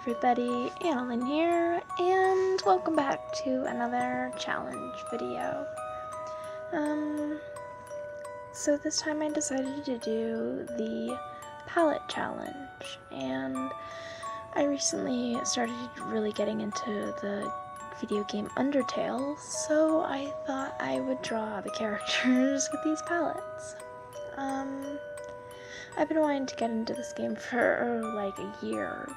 everybody, Annalyn here, and welcome back to another challenge video. So this time I decided to do the palette challenge, and I recently started really getting into the video game Undertale, so I thought I would draw the characters with these palettes. I've been wanting to get into this game for like a year,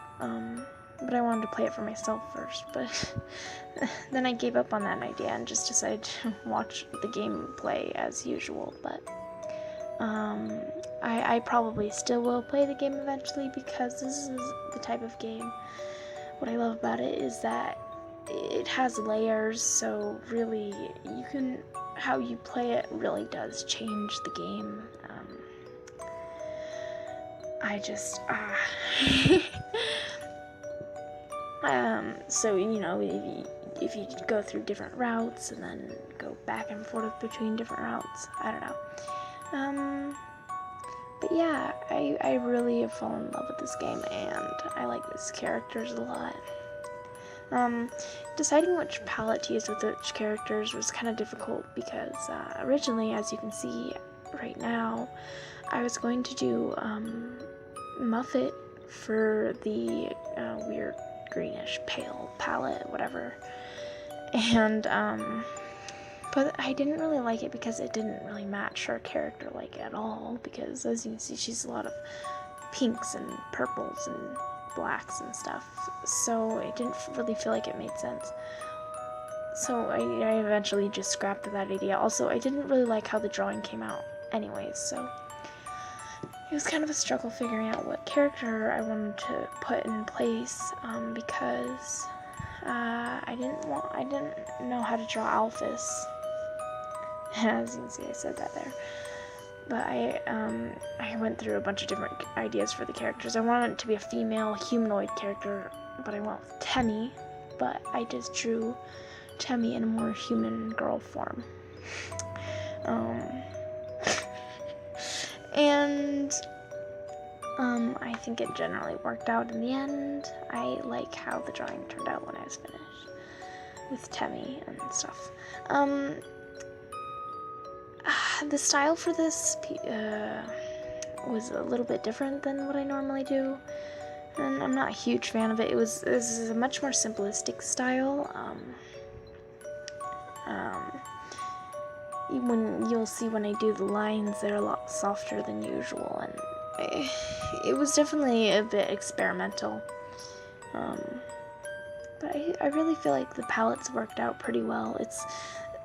but I wanted to play it for myself first, but then I gave up on that idea and just decided to watch the gameplay as usual, but I probably still will play the game eventually because this is the type of game. What I love about it is that it has layers, so really how you play it really does change the game. So, you know, if you go through different routes and then go back and forth between different routes, I don't know. But yeah, I really have fallen in love with this game, and I like these characters a lot. Deciding which palette to use with which characters was kind of difficult because originally, as you can see right now, I was going to do Muffet for the weird greenish pale palette, whatever, and but I didn't really like it because it didn't really match her character like at all, because as you can see she's a lot of pinks and purples and blacks and stuff, so it didn't really feel like it made sense. So I eventually just scrapped that idea. Also, I didn't really like how the drawing came out anyways, so it was kind of a struggle figuring out what character I wanted to put in place, because I didn't know how to draw Alphys. As you can see, I said that there. But I went through a bunch of different ideas for the characters. I wanted it to be a female humanoid character, but I went with Temmie, but I just drew Temmie in a more human girl form. And I think it generally worked out in the end. I like how the drawing turned out when I was finished with Temmie and stuff. The style for this was a little bit different than what I normally do, and I'm not a huge fan of it. This is a much more simplistic style. When you'll see when I do the lines, they're a lot softer than usual, and it was definitely a bit experimental. But I really feel like the palettes worked out pretty well.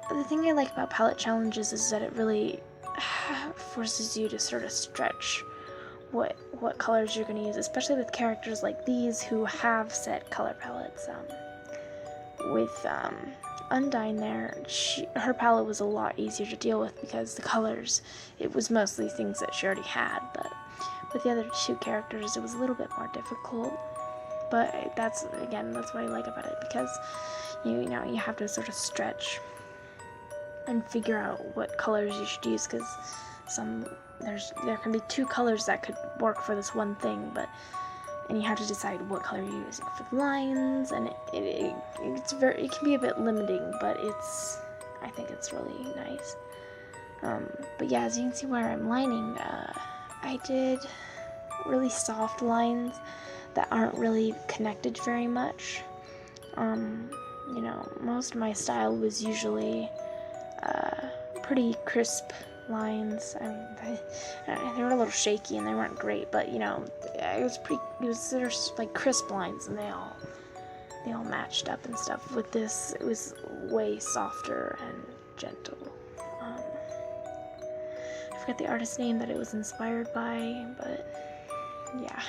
The thing I like about palette challenges is that it really forces you to sort of stretch what colors you're going to use, especially with characters like these who have set color palettes. With Undyne there, her palette was a lot easier to deal with because the colors, it was mostly things that she already had, but with the other two characters it was a little bit more difficult. But that's what I like about it, because you know you have to sort of stretch and figure out what colors you should use, because there can be two colors that could work for this one thing, and you have to decide what color you're using for the lines, and it can be a bit limiting, but I think it's really nice. But yeah, as you can see where I'm lining, I did really soft lines that aren't really connected very much. You know, most of my style was usually pretty crisp lines. I mean, they were a little shaky and they weren't great, but you know, they're like crisp lines, and they all matched up and stuff. With this, it was way softer and gentle. I forget the artist's name that it was inspired by, but yeah.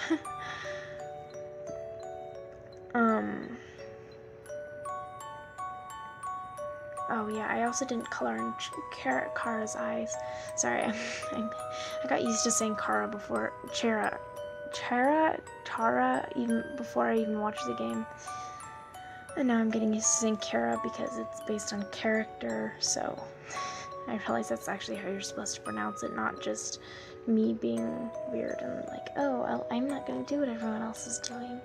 Oh yeah, I also didn't color in Kara's eyes. Sorry, I got used to saying Kara before Tara, even before I even watched the game. And now I'm getting used to saying Kara because it's based on character, so I realize that's actually how you're supposed to pronounce it, not just me being weird and like, oh, well, I'm not gonna do what everyone else is doing.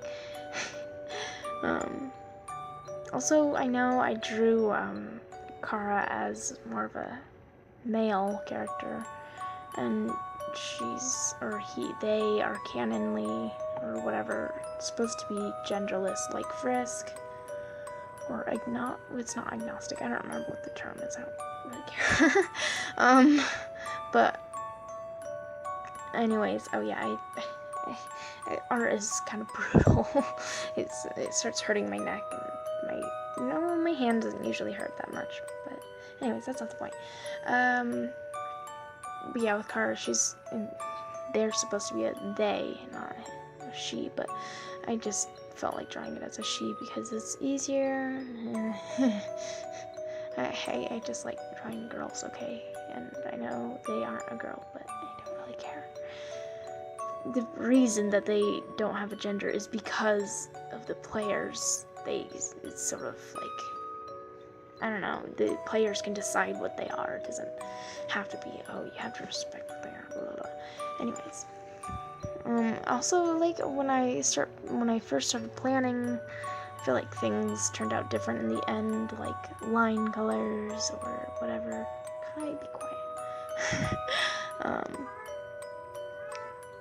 Also, I know I drew Kara as more of a male character, and they are canonly, or whatever, supposed to be genderless, like Frisk, or it's not agnostic, I don't remember what the term is, I don't really care. But, anyways, oh yeah, art is kind of brutal. It starts hurting my neck, and my hand doesn't usually hurt that much, but anyways, that's not the point. But yeah, with Kara, they're supposed to be a they, not a she, but I just felt like drawing it as a she because it's easier. I just like drawing girls, okay? And I know they aren't a girl, but I don't really care. The reason that they don't have a gender is because of the players. It's sort of like, I don't know, the players can decide what they are. It doesn't have to be, oh, you have to respect what they are, blah, blah, blah. Anyways. Also, like, when I first started planning, I feel like things turned out different in the end, like line colors or whatever. Can I be quiet?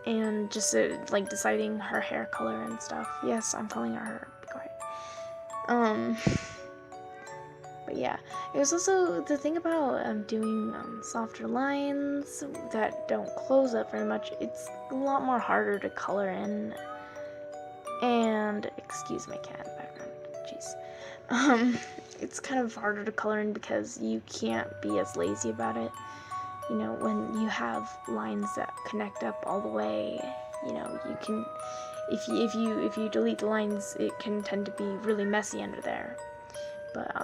And just like deciding her hair color and stuff. Yes, I'm calling her. Be quiet. But yeah, it was also the thing about doing softer lines that don't close up very much. It's a lot more harder to color in. And excuse my cat in the background. Jeez. It's kind of harder to color in because you can't be as lazy about it. You know, when you have lines that connect up all the way, you know, you can, if you delete the lines, it can tend to be really messy under there. But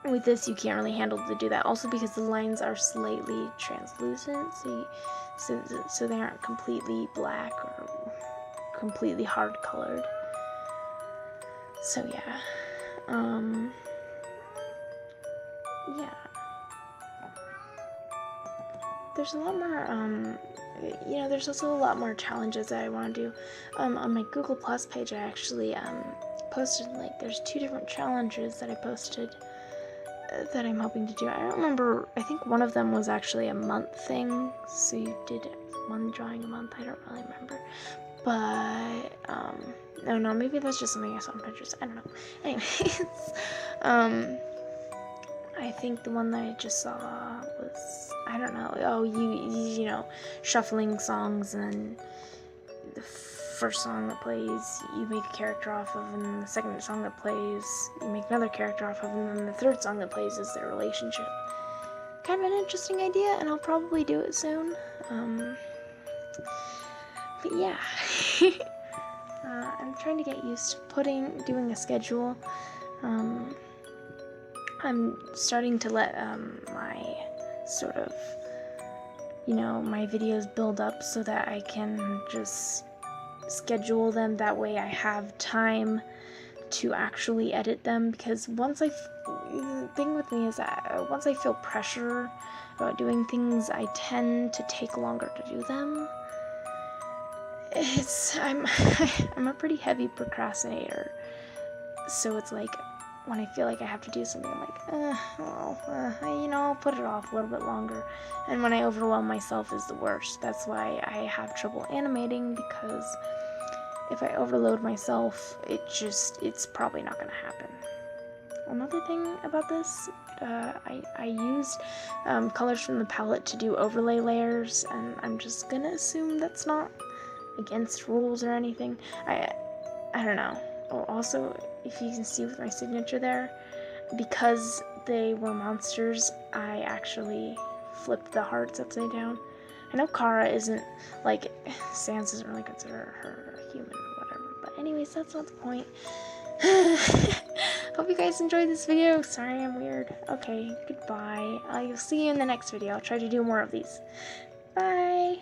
with this, you can't really handle to do that. Also because the lines are slightly translucent, so they aren't completely black or completely hard colored. So yeah, yeah. There's a lot more, you know, there's also a lot more challenges that I want to do. On my Google Plus page, I actually, posted, like, there's 2 different challenges that I posted that I'm hoping to do. I don't remember, I think one of them was actually a month thing, so you did 1 drawing a month, I don't really remember. But, no, maybe that's just something I saw on Pinterest, I don't know. Anyways, I think the one that I just saw was, I don't know, oh, you know, shuffling songs, and then the first song that plays, you make a character off of, and then the second song that plays, you make another character off of, and then the third song that plays is their relationship. Kind of an interesting idea, and I'll probably do it soon. But yeah. I'm trying to get used to doing a schedule. I'm starting to let my sort of, you know, my videos build up so that I can just schedule them. That way I have time to actually edit them, because the thing with me is that once I feel pressure about doing things, I tend to take longer to do them. I'm a pretty heavy procrastinator, so it's like, when I feel like I have to do something, I'm like, you know, I'll put it off a little bit longer. And when I overwhelm myself is the worst. That's why I have trouble animating, because if I overload myself, it's probably not going to happen. Another thing about this, I used colors from the palette to do overlay layers, and I'm just going to assume that's not against rules or anything. I don't know. Oh, also, if you can see with my signature there, because they were monsters, I actually flipped the hearts upside down. I know Kara isn't, like, Sans doesn't really consider her a human or whatever, but anyways, that's not the point. Hope you guys enjoyed this video. Sorry I'm weird. Okay, goodbye. I'll see you in the next video. I'll try to do more of these. Bye!